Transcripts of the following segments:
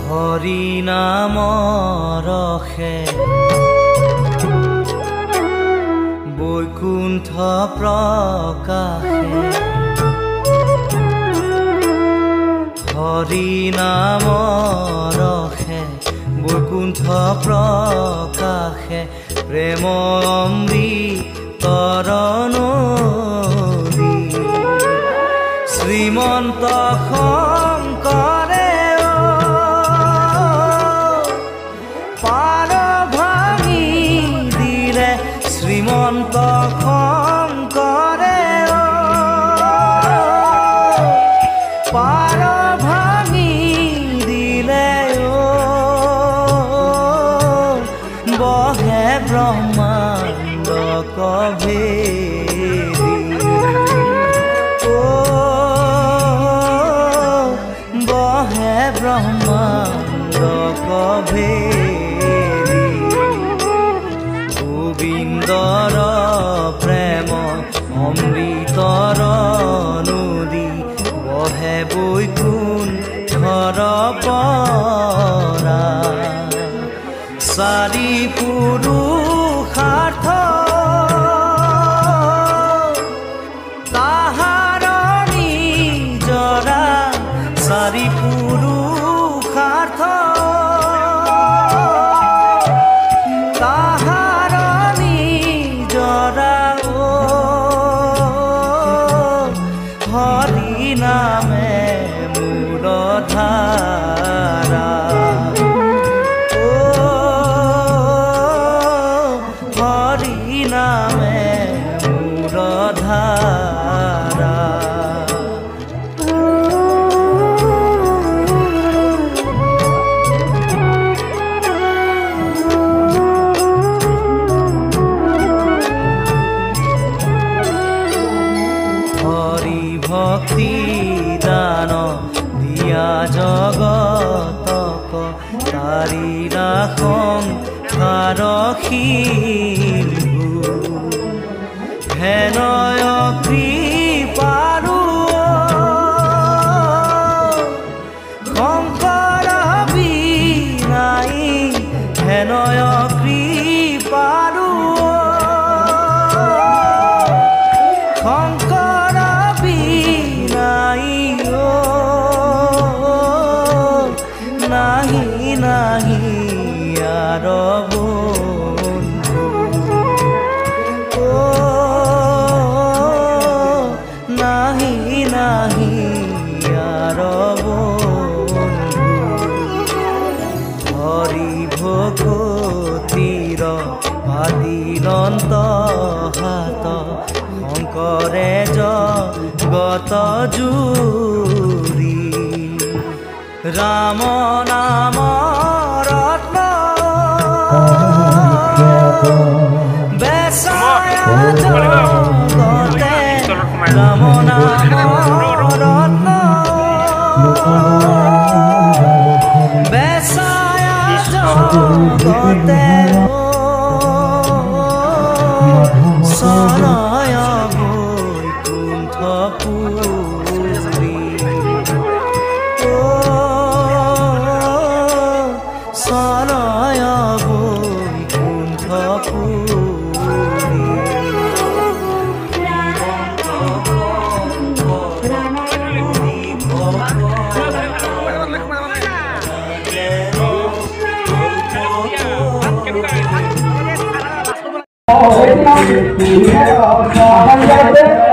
হৰি নামৰ ৰসে বৈকুণ্ঠ প্ৰকাশে হৰি নামৰ ৰসে বৈকুণ্ঠ প্ৰকাশে প্ৰেম অমৃতৰ নদী শ্ৰীমন্ত শংকৰে পাৰ ভাঙি দিলে শ্ৰীমন্ত শংকৰে পাৰ ভাঙি দিলে বহে ব্ৰহ্মাণ্ড কভেদি বহে ব্ৰহ্মাণ্ড কভেদি গোবিন্দৰ প্ৰেম অমৃতৰ নদী বহে বৈকুণ্ঠৰ পৰা চাৰি পুৰুষাৰ্থ তাহাৰ নিজৰা চাৰি পুৰুষাৰ্থ তাহাৰ নিজৰা হৰি নামে মূল ধাৰা হৰি নামে মূল ধাৰা হৰি ভক্তি দান দিয়া জগতক তাৰি ৰাখং সাৰসিন্ধু হেনয় কৃপাৰু শংকৰ বিনাই হেনয় কৃপাৰু শংকৰ বিনাই নাহি নাহি আৰ বন্ধু নাহি নাহি আৰ বন্ধু হৰি ভকতিৰ আদিনন্ত হাত শংকৰে জগত জুৰি ৰাম নাম ৰত্ন বেচায়া জগতে ৰাম নাম ৰত্ন বেচায়া জগতে সনয় Vaikuntha Puri সনয় Vaikuntha Puri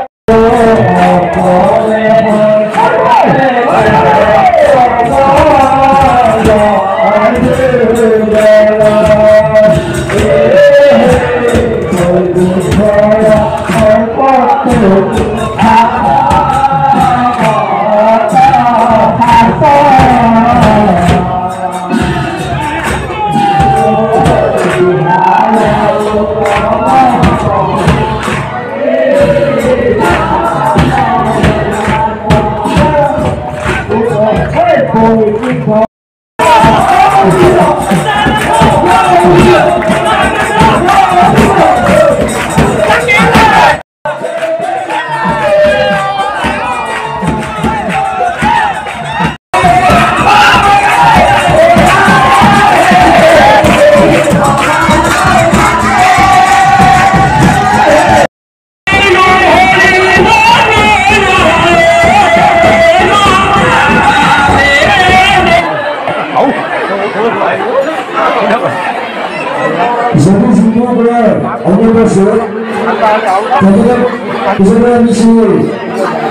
Jadi semua benar, hanya bersyukur. Jadi kan, bisa berani sih.